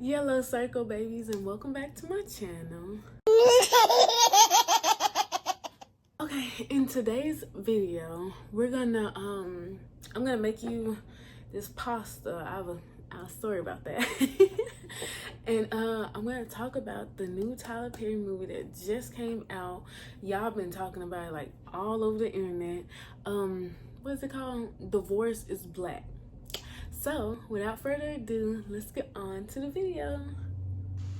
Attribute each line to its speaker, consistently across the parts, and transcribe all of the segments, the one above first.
Speaker 1: Yellow circle babies, and welcome back to my channel. Okay, in today's video I'm gonna make you this pasta. I have a story about that. And I'm gonna talk about the new Tyler Perry movie that just came out. Y'all been talking about it like all over the internet. What is it called? Divorce is Black. So, without further ado, let's get on to the video.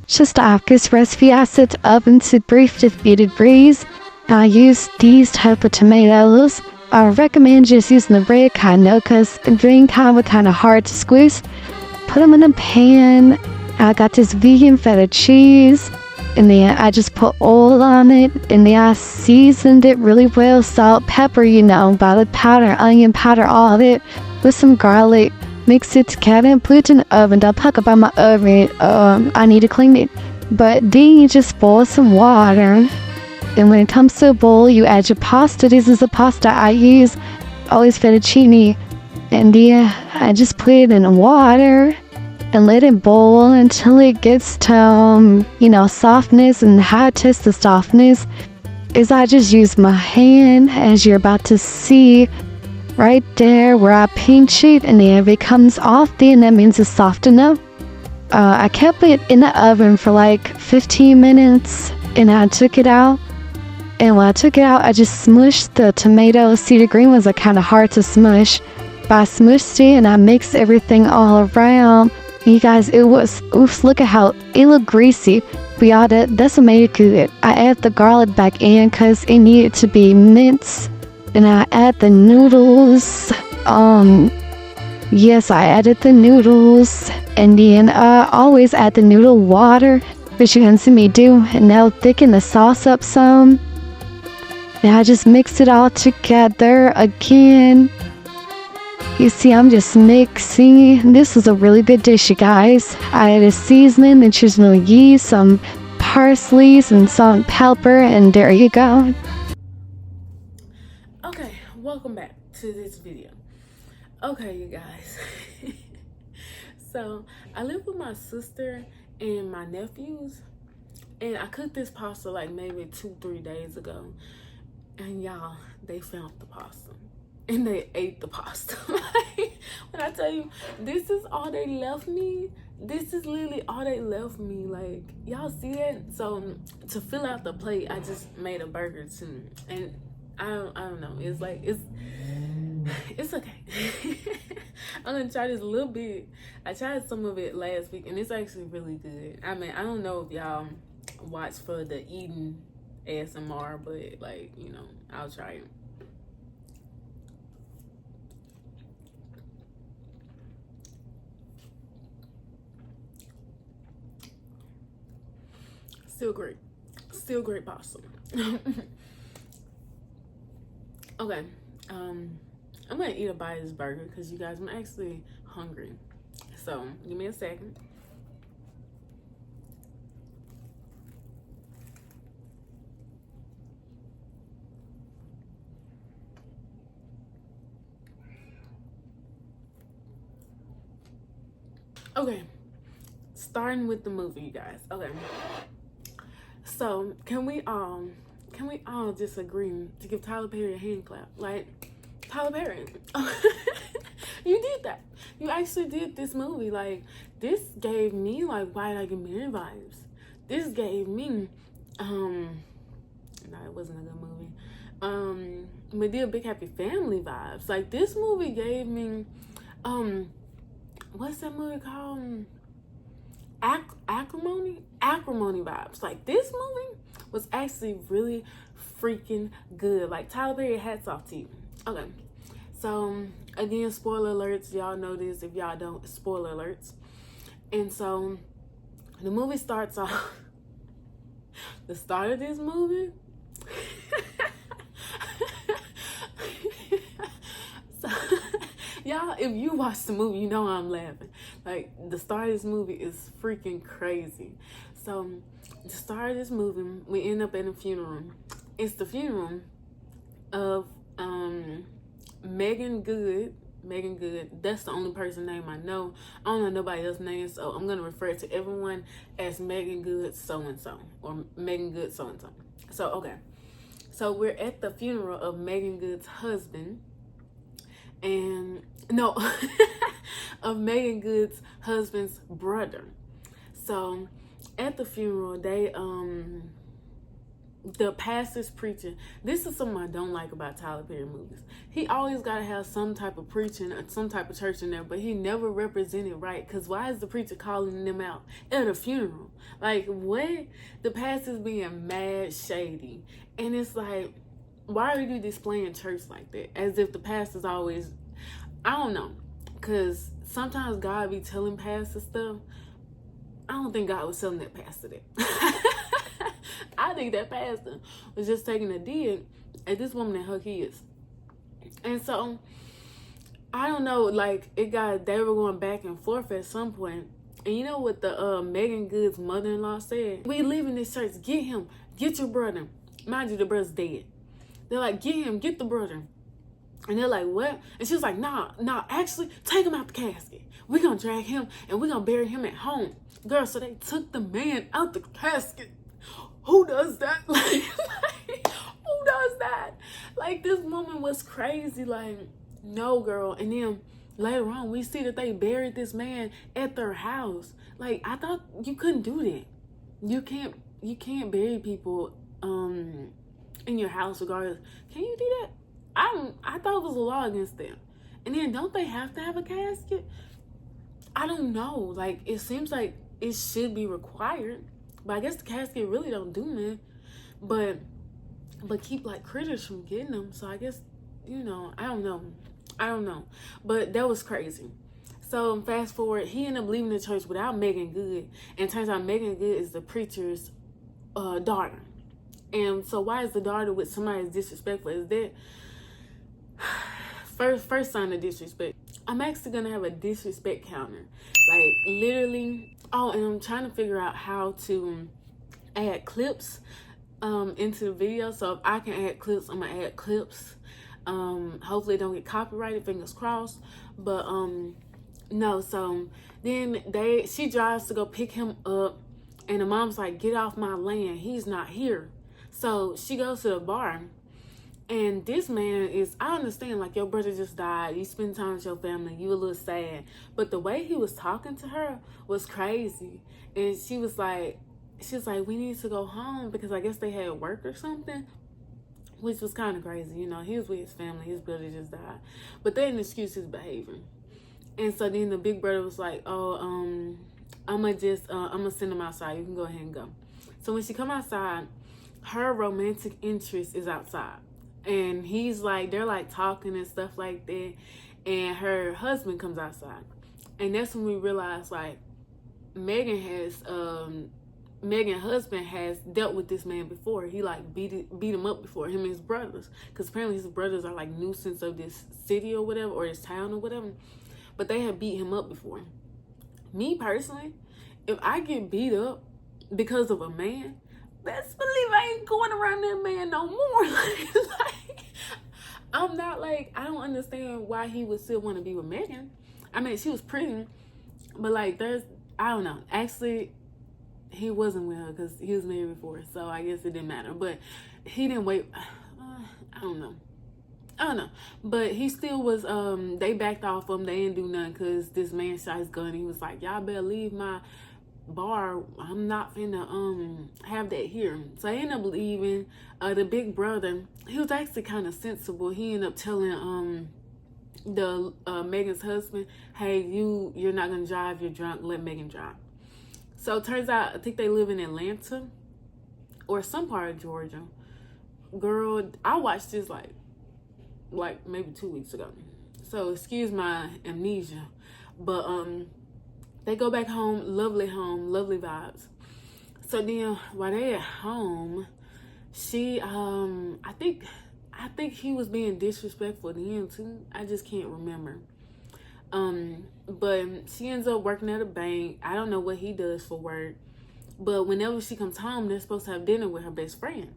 Speaker 2: Just after this recipe, I set the oven to preheated breeze. I use these type of tomatoes. I recommend just using the red kind though, because the green kind were kind of hard to squeeze. Put them in a pan. I got this vegan feta cheese. And then I just put oil on it. And then I seasoned it really well. Salt, pepper, garlic powder, onion powder, all of it. With some garlic. Mix it together and put it in the oven. Don't talk about my oven. I need to clean it. But then you just boil some water. And when it comes to a boil, you add your pasta. This is the pasta I use. Always fettuccine. And then I just put it in the water and let it boil until it gets to, softness. And how I test the softness is I just use my hand, as you're about to see. Right there where I pinch it, and then if it comes off, then that means it's soft enough. I kept it in the oven for like 15 minutes, and I took it out. And when I took it out, I just smushed the tomatoes. See, the green ones are kind of hard to smush. But I smushed it, and I mixed everything all around. And you guys, oops, look at how it looked greasy. But y'all, that's what made it good. I add the garlic back in because it needed to be minced. And I add the noodles. Yes, I added the noodles. And then I always add the noodle water, which you can see me do. And now thicken the sauce up some. Now I just mix it all together again. You see, I'm just mixing. This is a really good dish, you guys. I added seasoning, nutritional yeast, some parsley, and salt and pepper, and there you go.
Speaker 1: Okay, welcome back to this video. Okay, you guys. So I live with my sister and my nephews, and I cooked this pasta like maybe 2-3 days ago, and y'all, they found the pasta and they ate the pasta. When I tell you, this is all they left me. This is literally all they left me. Like, y'all see that? So to fill out the plate, I just made a burger too, and I don't know. It's like, it's okay. I'm gonna try this a little bit. I tried some of it last week, and it's actually really good. I mean, I don't know if y'all watch for the eating ASMR, but like, I'll try it. Still great pasta. Okay, I'm gonna eat a bite of this burger because you guys, I'm actually hungry. So give me a second. Okay, starting with the movie, you guys. Okay, so can we all just agree to give Tyler Perry a hand clap? Like, Tyler Perry, you did that. You actually did this movie. Like, this gave me like Why Did I Get Married vibes. This gave me no, it wasn't a good movie. But did Big Happy Family vibes. Like, this movie gave me what's that movie called? Acrimony vibes. Like, this movie was actually really freaking good. Like, Tyler Perry, hats off to you. Okay, so again, spoiler alerts. Y'all know this. If y'all don't, spoiler alerts. And so the movie starts off. The start of this movie. So, y'all, if you watch the movie, you know I'm laughing. Like, the start of this movie is freaking crazy. So the start of this movie, we end up in a funeral. It's the funeral of Megan Good Megan Good. That's the only person name I know. I don't know nobody else's name, so I'm gonna refer to everyone as Megan Good so and so, or Megan Good so and so. So okay, so we're at the funeral of Megan Good's husband, and no, of Megan Good's husband's brother. So at the funeral, the pastor's preaching. This is something I don't like about Tyler Perry movies. He always got to have some type of preaching or some type of church in there, but he never represented right. Because why is the preacher calling them out at a funeral? Like, what? The pastor's being mad shady. And it's like, why are you displaying church like that? As if the pastor's always, I don't know. Because sometimes God be telling pastors stuff. I don't think God was telling that pastor that. I think that pastor was just taking a dig at this woman and her kids. And so, I don't know, like, they were going back and forth at some point. And you know what the Megan Good's mother-in-law said? We leaving this church. Get him. Get your brother. Mind you, the brother's dead. They're like, get him. Get the brother. And they're like, what? And she was like, nah, actually, take him out the casket. We're going to drag him and we're going to bury him at home. Girl, so they took the man out the casket. Who does that? Like, who does that? Like, this woman was crazy. Like, no, girl. And then later on, we see that they buried this man at their house. Like, I thought you couldn't do that. You can't bury people in your house regardless. Can you do that? I thought it was a law against them. And then don't they have to have a casket? I don't know. Like, it seems like it should be required. But I guess the casket really don't do man. But keep like critters from getting them. So I guess, you know, I don't know. But that was crazy. So fast forward, he ended up leaving the church without Megan Good. And it turns out Megan Good is the preacher's daughter. And so why is the daughter with somebody as disrespectful as that? First sign of disrespect. I'm actually gonna have a disrespect counter. Like, literally. Oh, and I'm trying to figure out how to add clips into the video. So if I can add clips, I'm gonna add clips. Hopefully it don't get copyrighted, fingers crossed. But no, so then she drives to go pick him up, and the mom's like, get off my land, he's not here. So she goes to the bar. And this man is, I understand, like, your brother just died. You spend time with your family. You a little sad. But the way he was talking to her was crazy. And she was like, we need to go home because I guess they had work or something. Which was kind of crazy. You know, he was with his family. His brother just died. But they didn't excuse his behavior. And so then the big brother was like, oh, I'm going to send him outside. You can go ahead and go. So when she come outside, her romantic interest is outside. And he's like, they're like talking and stuff like that. And her husband comes outside. And that's when we realize, like, Megan's husband has dealt with this man before. He like beat him up before, him and his brothers. Because apparently his brothers are like nuisance of this city or whatever, or this town or whatever. But they have beat him up before. Me personally, if I get beat up because of a man, best believe I ain't going around that man no more. like, I'm not like, I don't understand why he would still want to be with Megan. I mean, she was pretty, but like, I don't know. Actually, he wasn't with her because he was married before, so I guess it didn't matter. But he didn't wait. I don't know. But he still was, they backed off him. They didn't do nothing because this man shot his gun. He was like, y'all better leave my bar. I'm not finna have that here. So I ended up leaving. The big brother, he was actually kind of sensible. He ended up telling the Megan's husband, hey, you're not gonna drive, you're drunk, let Megan drive. So it turns out, I think they live in Atlanta or some part of Georgia. Girl, I watched this like maybe 2 weeks ago, so excuse my amnesia. But they go back home, lovely vibes. So then while they at home, she I think he was being disrespectful to him too. I just can't remember. But she ends up working at a bank. I don't know what he does for work. But whenever she comes home, they're supposed to have dinner with her best friend.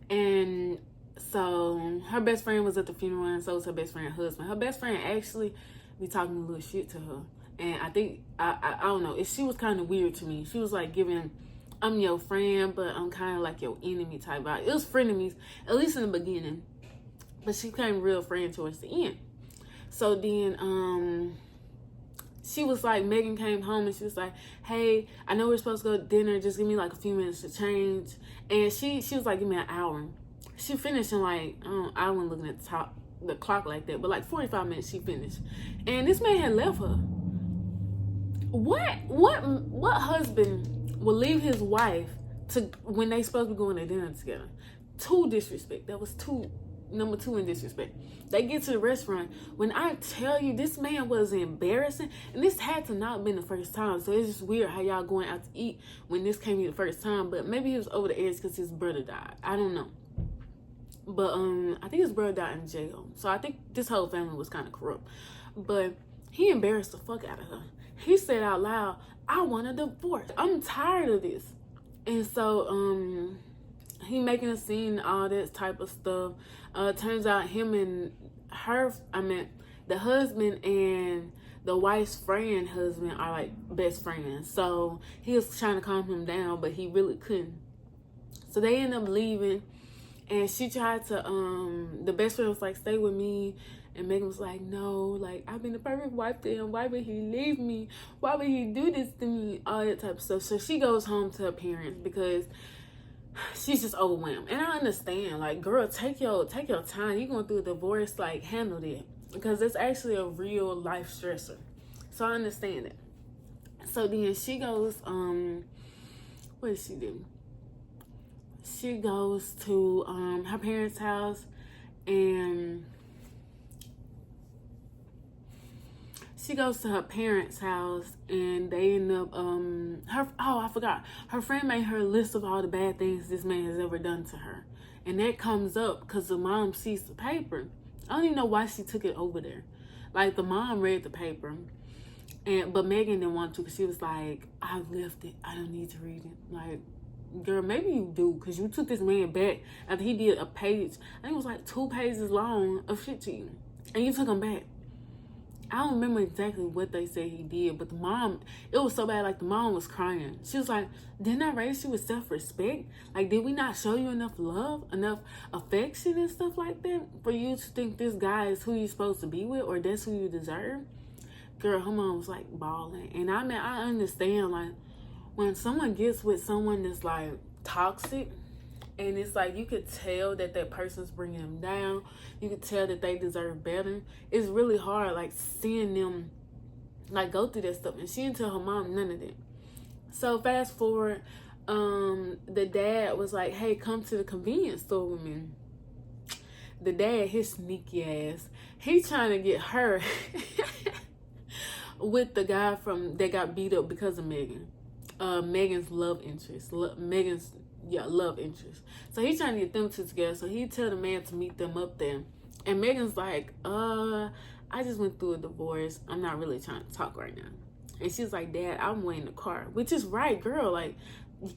Speaker 1: And So her best friend was at the funeral, and so was her best friend's husband. Her best friend actually be talking a little shit to her, and I think I don't know. She was kind of weird to me. She was like giving, I'm your friend, but I'm kind of like your enemy type vibe. It was frenemies, at least in the beginning, but she became real friend towards the end. So then she was like, Megan came home and she was like, hey, I know we're supposed to go to dinner, just give me like a few minutes to change. And she was like, give me an hour. She finished in like, I wasn't looking at the clock like that, but like 45 minutes she finished. And this man had left her. What husband will leave his wife to when they supposed to be going to dinner together? Two, disrespect. That was number two in disrespect. They get to the restaurant. When I tell you, this man was embarrassing, and this had to not been the first time, so it's just weird how y'all going out to eat when this came be the first time. But maybe he was over the edge because his brother died. I don't know. But I think his brother died in jail, so I think this whole family was kind of corrupt. But he embarrassed the fuck out of her. He said out loud, I want a divorce. I'm tired of this. And so he making a scene, all that type of stuff. Turns out him and the husband and the wife's friend husband are like best friends. So he was trying to calm him down, but he really couldn't. So they end up leaving, and she tried to, the best friend was like, stay with me. And Megan was like, no, like, I've been the perfect wife to him. Why would he leave me? Why would he do this to me? All that type of stuff. So she goes home to her parents because she's just overwhelmed. And I understand, like, girl, take your time. You're going through a divorce, like, handle it. Because it's actually a real life stressor. So I understand it. So then she goes, what did she do? She goes to her parents' house, and she goes to her parents' house, and they end up I forgot. Her friend made her a list of all the bad things this man has ever done to her. And that comes up because the mom sees the paper. I don't even know why she took it over there. Like, the mom read the paper, but Megan didn't want to because she was like, I left it. I don't need to read it. Like, girl, maybe you do, because you took this man back after he did a page. I think it was like 2 pages long of shit to you. And you took him back. I don't remember exactly what they said he did, but the mom, it was so bad, like, the mom was crying. She was like, didn't I raise you with self-respect? Like, did we not show you enough love, enough affection and stuff like that for you to think this guy is who you're supposed to be with, or that's who you deserve? Girl, her mom was, like, bawling. And I mean, I understand, like, when someone gets with someone that's, like, toxic, and it's like you could tell that that person's bringing them down, you could tell that they deserve better, it's really hard, like, seeing them, like, go through that stuff. And she didn't tell her mom none of that. So fast forward, the dad was like, hey, come to the convenience store with me. The dad, his sneaky ass, he's trying to get her with the guy that got beat up because of Megan. Megan's love interest. Love interest. So he's trying to get them two together. So he tell the man to meet them up there. And Megan's like, I just went through a divorce. I'm not really trying to talk right now. And she's like, Dad, I'm waiting in the car. Which is right, girl. Like,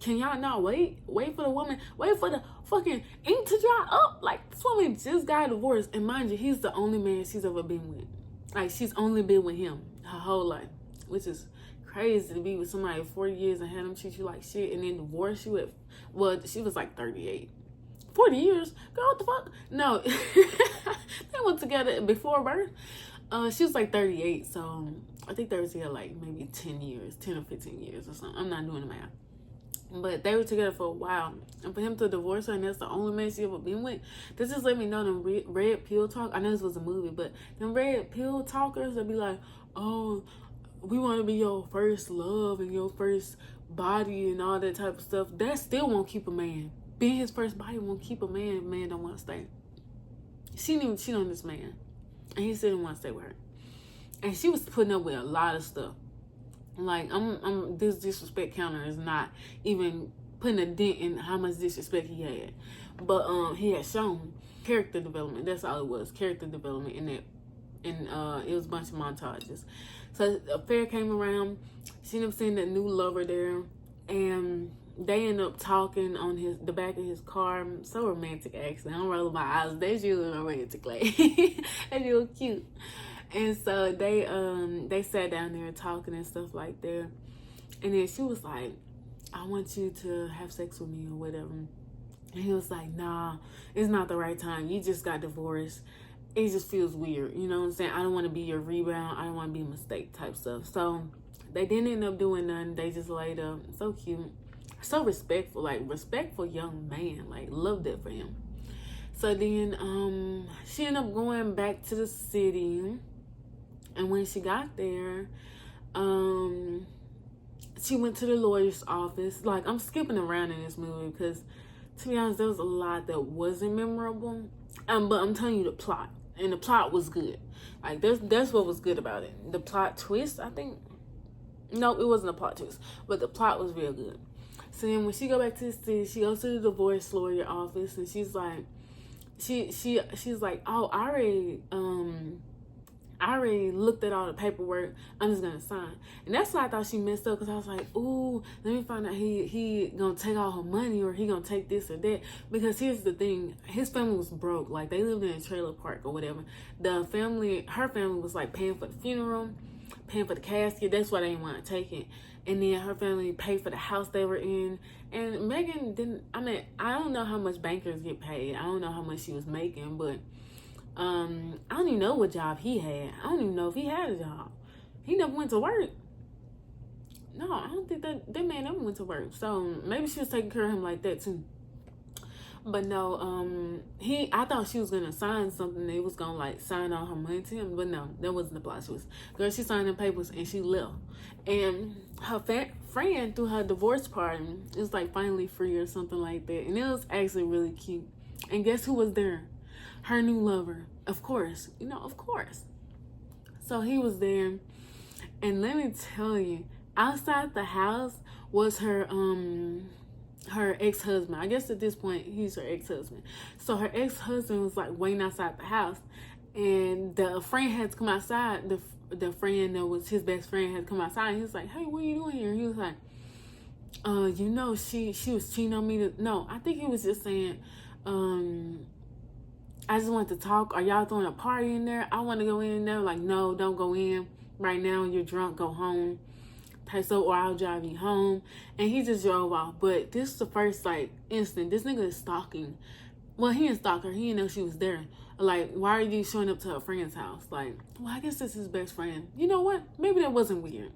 Speaker 1: can y'all not wait? Wait for the woman. Wait for the fucking ink to dry up. Like, this woman just got divorced. And mind you, he's the only man she's ever been with. Like, she's only been with him her whole life. Which is crazy to be with somebody for 40 years and have them treat you like shit and then divorce you at, well, she was like 38. 40 years? Girl, what the fuck? No. They went together before birth. She was like 38, so I think they were together like maybe 10 or 15 years or something. I'm not doing the math. But they were together for a while. And for him to divorce her, and that's the only man she ever been with, this just let me know them red pill talk. I know this was a movie, but them red pill talkers, they'll be like, oh, we want to be your first love and your first body and all that type of stuff. That still won't keep a man. Being his first body won't keep a man if a man don't want to stay. She didn't even cheat on this man. And he still didn't want to stay with her. And she was putting up with a lot of stuff. Like, this disrespect counter is not even putting a dent in how much disrespect he had. But he had shown character development. That's all it was. Character development in that. And it was a bunch of montages. So the affair came around. She ended up seeing that new lover there. And they end up talking on the back of his car. So romantic, actually. I'm rolling my eyes. That's really romantic, like, and it was cute. And so they sat down there talking and stuff like that. And then she was like, I want you to have sex with me or whatever. And he was like, nah, it's not the right time. You just got divorced. It just feels weird. You know what I'm saying? I don't want to be your rebound. I don't want to be a mistake type stuff. So they didn't end up doing nothing. They just laid up. So cute. So respectful. Like, respectful young man. Like, loved it for him. So then she ended up going back to the city. And when she got there, she went to the lawyer's office. Like, I'm skipping around in this movie because, to be honest, there was a lot that wasn't memorable. But I'm telling you the plot. And the plot was good. Like, that's what was good about it. The plot twist, I think. No, it wasn't a plot twist. But the plot was real good. So then when she go back to the city, she goes to the divorce lawyer office. And she's like, she's like, oh, I already looked at all the paperwork. I'm just gonna sign. And that's why I thought she messed up, because I was like, ooh, let me find out he gonna take all her money, or he gonna take this or that. Because here's the thing, his family was broke. Like, they lived in a trailer park or whatever. Her family was like paying for the funeral, paying for the casket. That's why they didn't want to take it. And then her family paid for the house they were in. And Megan didn't, I don't know how much bankers get paid. I don't know how much she was making, but I don't even know what job he had. I don't even know if he had a job. He never went to work. No, I don't think that man ever went to work. So maybe she was taking care of him like that too. But no, I thought she was gonna sign something. They was gonna like sign all her money to him, but no, that wasn't the plot. She signed the papers and she left. And her friend, through her divorce party, is like finally free or something like that. And it was actually really cute. And guess who was there? Her new lover, of course. Of course. So he was there, and let me tell you, outside the house was her ex-husband. I guess at this point he's her ex-husband. So her ex-husband was like waiting outside the house, and the friend had to come outside. The friend that was his best friend had to come outside, and he was like, hey, what are you doing here? He was like, she was cheating on me. No, I think he was just saying, I just want to talk. Are y'all throwing a party in there? I want to go in there. Like, no, don't go in. Right now, you're drunk. Go home. Or I'll drive you home. And he just drove off. But this is the first, like, instant. This nigga is stalking. Well, he didn't stalk her. He didn't know she was there. Like, why are you showing up to her friend's house? Like, well, I guess this is his best friend. You know what? Maybe that wasn't weird.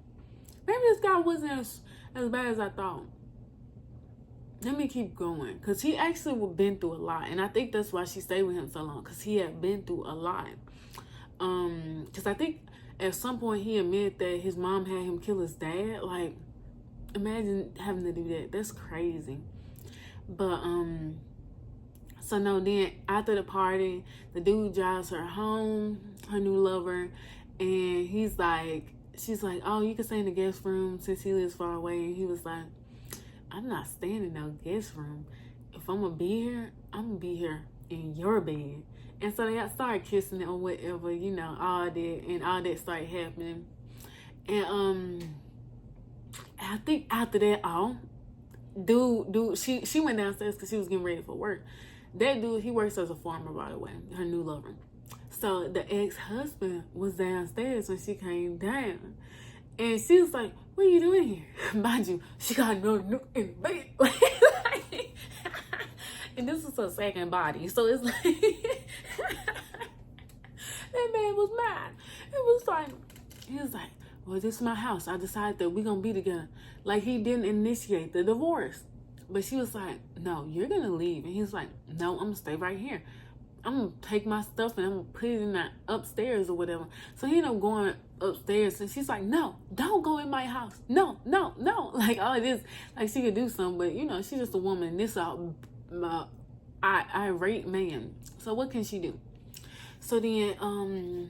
Speaker 1: Maybe this guy wasn't as bad as I thought. Let me keep going, because he actually been through a lot, and I think that's why she stayed with him so long, because he had been through a lot. Because I think at some point he admitted that his mom had him kill his dad. Like, imagine having to do that. That's crazy. But so no, then after the party, the dude drives her home, her new lover, and she's like, oh, you can stay in the guest room since he lives far away. And he was like, I'm not staying in no guest room. If I'm gonna be here, I'm gonna be here in your bed. And so they got started kissing or whatever, all that, and all that started happening. And I think after that, dude, she went downstairs because she was getting ready for work. That dude, he works as a farmer, by the way, her new lover. So the ex-husband was downstairs when she came down. And she was like, what are you doing here? Mind you, she got no nook in the bed. And this is her second body. So it's like, that man was mad. He was like, well, this is my house. I decided that we're going to be together. Like, he didn't initiate the divorce. But she was like, no, you're going to leave. And he was like, no, I'm going to stay right here. I'm going to take my stuff and I'm going to put it in that upstairs or whatever. So he ended up going upstairs, and she's like, no, don't go in my house. No. Like, all it is, like, she could do something, but, she's just a woman. This irate man. So what can she do? So then,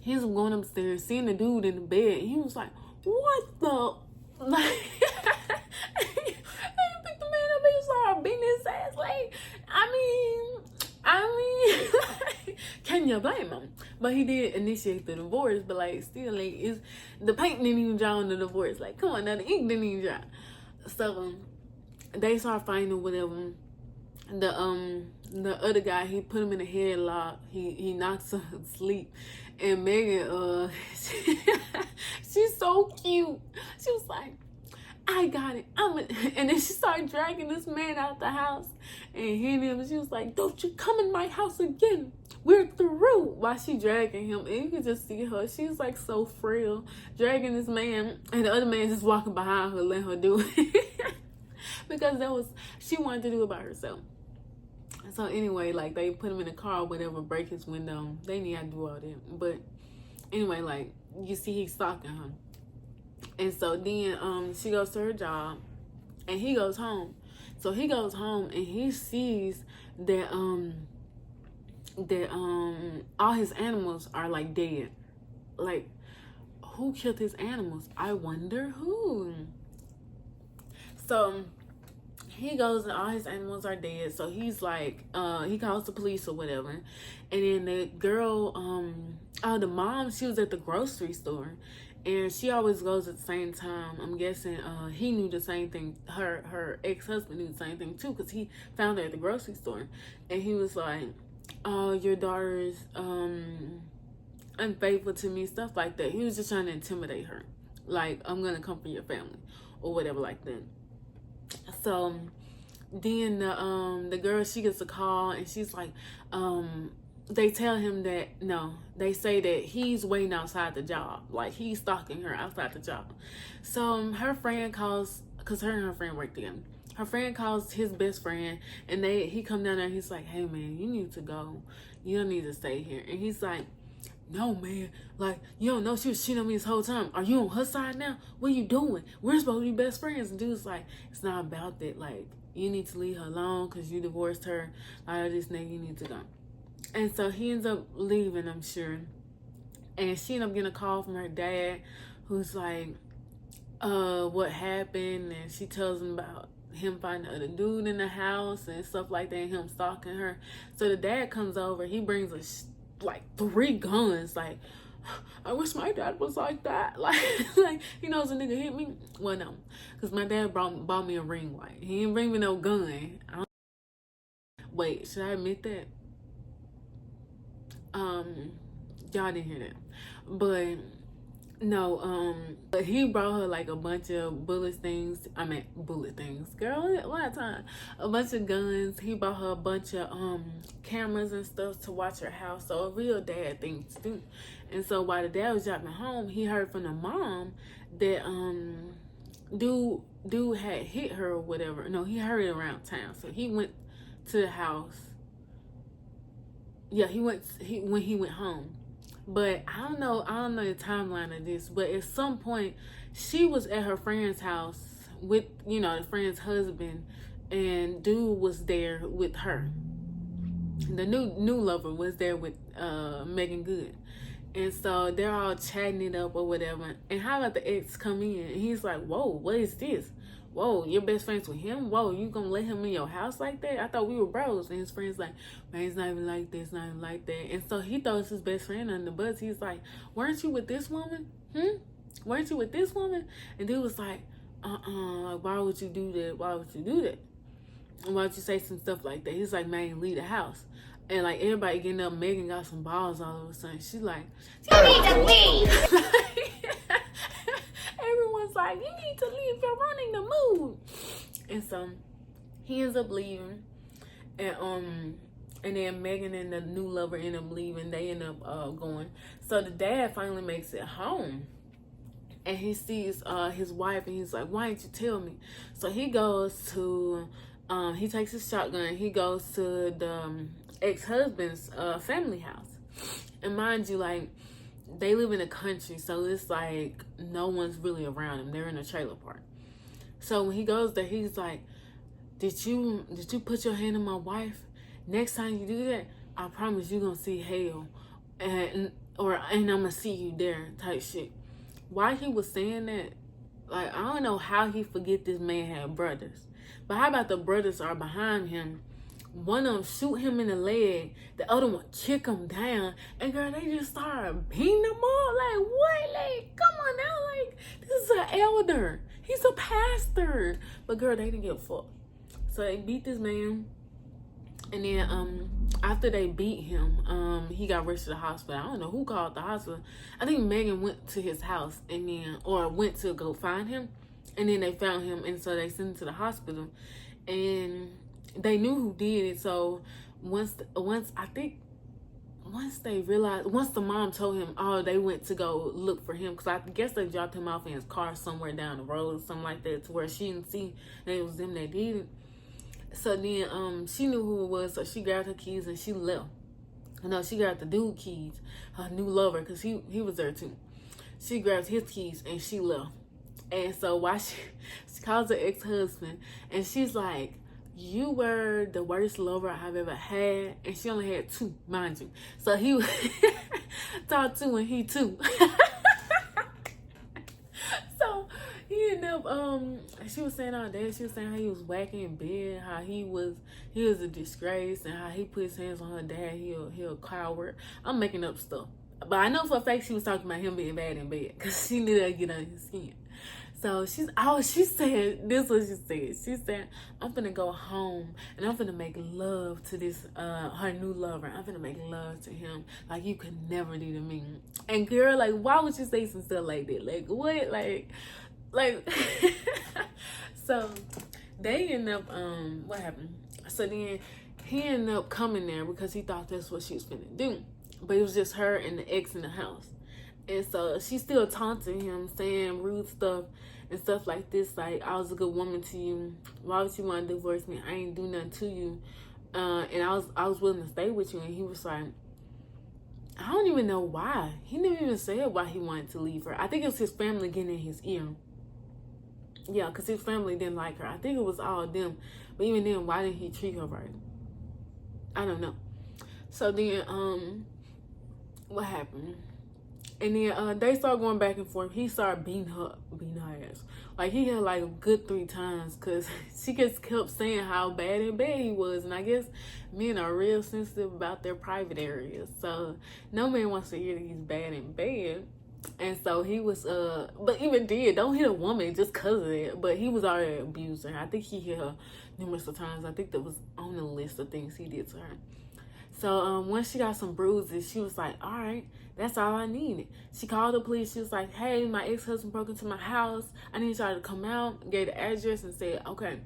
Speaker 1: he's going upstairs, seeing the dude in the bed. He was like, what the? Like, he picked the man up and started beating his ass. Like, I mean, can you blame him? But he did initiate the divorce, but like, still, like, the paint didn't even dry on the divorce. Like, come on, now, the ink didn't even dry. So they start fighting or whatever. The other guy, he put him in a headlock. He knocks her asleep, and Megan, she's so cute. She was like, I got it. And then she started dragging this man out the house, and she was like, don't you come in my house again. We're through. While she dragging him, and you can just see her. She's like so frail, dragging this man, and the other man just walking behind her, letting her do it. Because she wanted to do it by herself. So anyway, like, they put him in the car or whatever, break his window. They need to do all that. But anyway, like, you see he's stalking her. And so then she goes to her job, and he goes home. So he goes home, and he sees that all his animals are like dead. Like, who killed his animals? I wonder who. So he goes, and all his animals are dead. So he's like, he calls the police or whatever. And then the girl, the mom, she was at the grocery store, and she always goes at the same time. I'm guessing he knew the same thing. Her ex-husband knew the same thing too, because he found her at the grocery store. And he was like, oh, your daughter's unfaithful to me, stuff like that. He was just trying to intimidate her. Like, I'm going to come for your family or whatever like that. So then the girl, she gets a call, and she's like, they tell him that, no, they say that he's waiting outside the job. Like, he's stalking her outside the job. So her friend calls, because her and her friend work together. Her friend calls his best friend, and he come down there, and he's like, hey man, you need to go. You don't need to stay here. And he's like, no man, like, you don't know she was cheating on me this whole time. Are you on her side now? What are you doing? We're supposed to be best friends. And dude's like, it's not about that. Like, you need to leave her alone because you divorced her. All of this, nigga, you need to go. And so he ends up leaving, I'm sure. And she ended up getting a call from her dad, who's like, what happened? And she tells him about him finding the other dude in the house and stuff like that, and him stalking her. So the dad comes over. He brings like 3 guns. Like, I wish my dad was like that. Like he knows a nigga hit me. Well, no, because my dad bought me a ring light. He didn't bring me no gun. Wait, should I admit that? Y'all didn't hear that, but no, but he brought her like a bunch of bullet things, girl, a lot of time, a bunch of guns. He brought her a bunch of cameras and stuff to watch her house. So a real dad thing to do. And so while the dad was driving home, he heard from the mom that dude had hit her or whatever. No, he heard it around town. So he went to the house. Yeah, when he went home. But I don't know the timeline of this, but at some point she was at her friend's house with, the friend's husband, and dude was there with her. The new lover was there with Megan Good. And so they're all chatting it up or whatever. And how about the ex come in, and he's like, whoa, what is this? Whoa, you're best friends with him? Whoa, you gonna let him in your house like that? I thought we were bros. And his friend's like, man, it's not even like this, not even like that. And so he throws his best friend under the bus. He's like, weren't you with this woman? Weren't you with this woman? And dude was like, like, why would you do that? Why would you do that? And why would you say some stuff like that? He's like, man, leave the house. And like, everybody getting up, Megan got some balls all of a sudden. She's like, you need to leave. Everyone's like, you need to leave, you're running the mood. And so he ends up leaving, and then Megan and the new lover end up leaving. They end up going. So the dad finally makes it home, and he sees his wife, and he's like, why didn't you tell me? So he goes to he takes his shotgun, he goes to the ex-husband's family house. And mind you, like, they live in the country, so it's like no one's really around them. They're in a trailer park. So when he goes there, he's like, did you put your hand on my wife? Next time you do that, I promise you're gonna see hell, and I'm gonna see you there, type shit. Why he was saying that, like, I don't know how he forget this man had brothers. But how about the brothers are behind him? One of them shoot him in the leg, the other one kick him down, and girl, they just started beating him up. Like, what? Like, come on now, like, this is an elder. He's a pastor. But girl, they didn't give a fuck. So they beat this man, and then after they beat him, he got rushed to the hospital. I don't know who called the hospital. I think Megan went to his house and then, or went to go find him, and then they found him, and so they sent him to the hospital, and they knew who did it. So once they realized, once the mom told him, oh, they went to go look for him, because I guess they dropped him off in his car somewhere down the road or something like that, to where she didn't see that it was them that did it. So then she knew who it was, so she grabbed her keys and she left. No, she grabbed the dude keys, her new lover, because he was there too. She grabbed his keys and she left. And so while she calls her ex-husband, and she's like, you were the worst lover I've ever had. And she only had 2, mind you. So he was talk 2 and he 2. So he ended up, she was saying all that. She was saying how he was whacking in bed, how he was a disgrace, and how he put his hands on her dad. He a coward. I'm making up stuff. But I know for a fact she was talking about him being bad in bed, because she knew that get on his skin. So she said, this is what she said. She said, I'm finna go home and I'm finna make love to this, her new lover. I'm finna make love to him like you could never do to me. And girl, like, why would you say some stuff like that? Like, what? Like, so they end up, what happened? So then he ended up coming there because he thought that's what she was finna do. But it was just her and the ex in the house. And so she's still taunting him, saying rude stuff and stuff like this, like, I was a good woman to you. Why would you want to divorce me? I ain't do nothing to you. And I was willing to stay with you. And he was like, I don't even know why. He never even said why he wanted to leave her. I think it was his family getting in his ear. Yeah, because his family didn't like her. I think it was all them. But even then, why didn't he treat her right? I don't know. So then, what happened? And then they started going back and forth. He started beating her ass. Like, he had like a good 3 times, because she just kept saying how bad in bed he was. And I guess men are real sensitive about their private areas. So no man wants to hear that he's bad in bed. And so he was, but even did, don't hit a woman just because of it. But he was already abusing her. I think he hit her numerous of times. I think that was on the list of things he did to her. So once she got some bruises, she was like, all right, that's all I needed. She called the police. She was like, hey, my ex-husband broke into my house. I need y'all to come out. Gave the address and said, okay.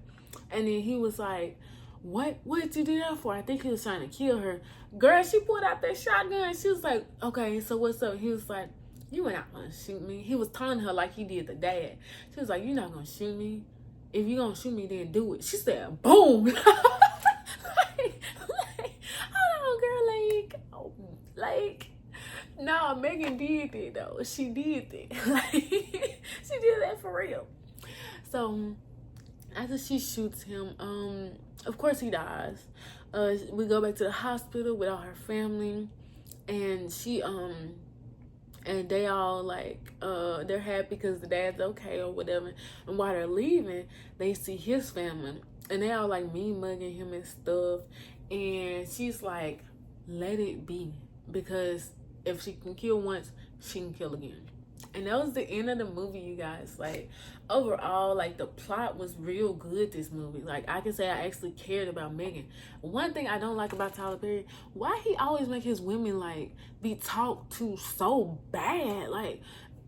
Speaker 1: And then he was like, what did you do that for? I think he was trying to kill her. Girl, she pulled out that shotgun. She was like, okay, so what's up? He was like, you ain't not gonna shoot me. He was taunting her like he did the dad. She was like, you're not gonna shoot me. If you're gonna shoot me, then do it. She said, boom. Nah, Megan did it though. She did it. Like, she did that for real. So after she shoots him, of course he dies. We go back to the hospital with all her family, and she and they all like they're happy because the dad's okay or whatever. And while they're leaving, they see his family, and they all like mean mugging him and stuff. And she's like, let it be, because if she can kill once, she can kill again. And that was the end of the movie, you guys. Like, overall, like, the plot was real good, this movie. Like, I can say I actually cared about Megan. One thing I don't like about Tyler Perry, why he always make his women, like, be talked to so bad. Like,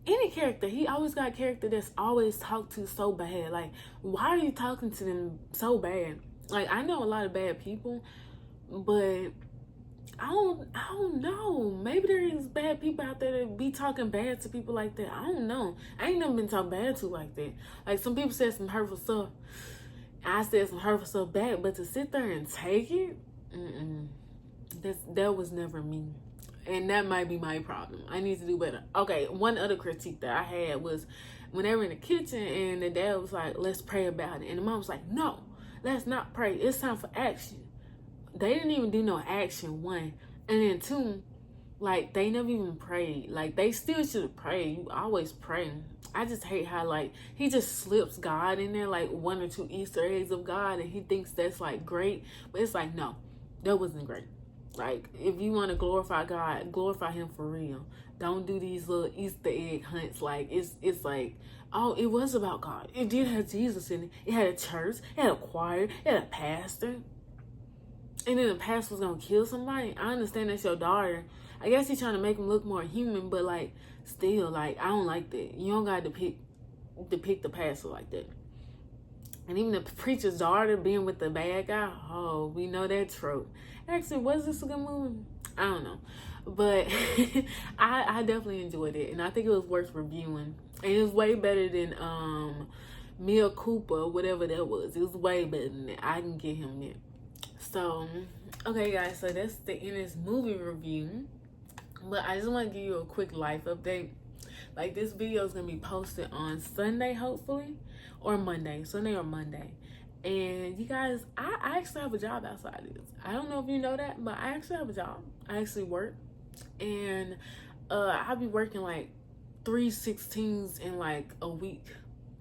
Speaker 1: any character, he always got a character that's always talked to so bad. Like, why are you talking to them so bad? Like, I know a lot of bad people, but I don't know. Maybe there is bad people out there that be talking bad to people like that. I don't know. I ain't never been talked bad to like that. Like, some people said some hurtful stuff. I said some hurtful stuff back, but to sit there and take it, that was never me. And that might be my problem. I need to do better. Okay, one other critique that I had was when they were in the kitchen and the dad was like, let's pray about it. And the mom was like, no, let's not pray. It's time for action. They didn't even do no action, 1. And then 2, like, they never even prayed. Like, they still should have prayed. You always pray. I just hate how, like, he just slips God in there, like 1 or 2 Easter eggs of God, and he thinks that's, like, great. But it's like, no, that wasn't great. Like, if you want to glorify God, glorify him for real. Don't do these little Easter egg hunts. Like, it's like, oh, it was about God. It did have Jesus in it. It had a church. It had a choir. It had a pastor. And then the pastor was going to kill somebody. I understand that's your daughter. I guess he's trying to make him look more human, but, like, still, like, I don't like that. You don't got to depict the pastor like that. And even the preacher's daughter being with the bad guy, oh, we know that trope. Actually, was this a good movie? I don't know. But I definitely enjoyed it. And I think it was worth reviewing. And it was way better than Mia Cooper, whatever that was. It was way better than that. I can get him there. So, okay, guys. So that's the end of this movie review. But I just want to give you a quick life update. Like, this video is going to be posted on Sunday, hopefully. Or Monday. Sunday or Monday. And you guys, I actually have a job outside of this. I don't know if you know that, but I actually have a job. I actually work. And I'll be working like 3/16 in like a week.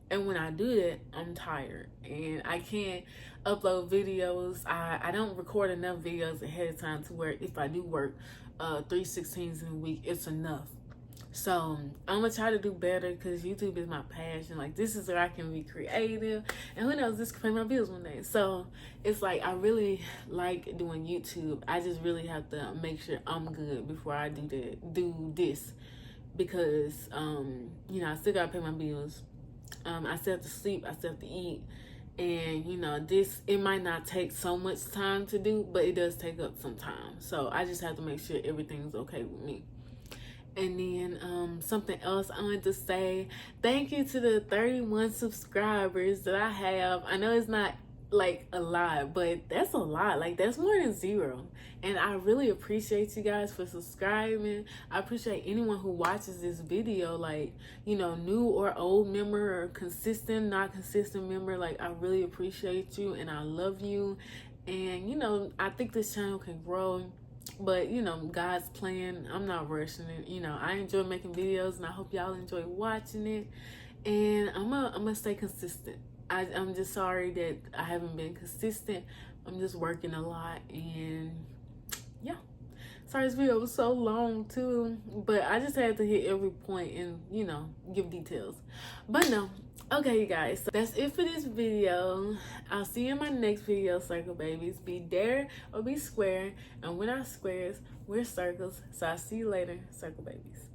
Speaker 1: And when I do that, I'm tired. And I can't upload videos. I don't record enough videos ahead of time to where if I do work 3/16 in a week, it's enough. So I'm gonna try to do better because YouTube is my passion. Like, this is where I can be creative, and who knows, this could pay my bills one day. So it's like I really like doing YouTube. I just really have to make sure I'm good before I do this because you know, I still gotta pay my bills. I still have to sleep. I still have to eat. And, you know, this, it might not take so much time to do, but it does take up some time. So I just have to make sure everything's okay with me. And then something else I wanted to say, thank you to the 31 subscribers that I have. I know it's not like a lot, but that's a lot. Like, that's more than 0. And I really appreciate you guys for subscribing. I appreciate anyone who watches this video, like, you know, new or old member or consistent, not consistent member. Like, I really appreciate you and I love you. And, you know, I think this channel can grow. But, you know, God's plan, I'm not rushing it. You know, I enjoy making videos and I hope y'all enjoy watching it. And I'm gonna stay consistent. I'm just sorry that I haven't been consistent. I'm just working a lot. And yeah, sorry this video was so long too. But I just had to hit every point and, you know, give details. But no. Okay, you guys, so that's it for this video. I'll see you in my next video, circle babies. Be dare or be square, and we're not squares, we're circles. So I'll see you later, circle babies.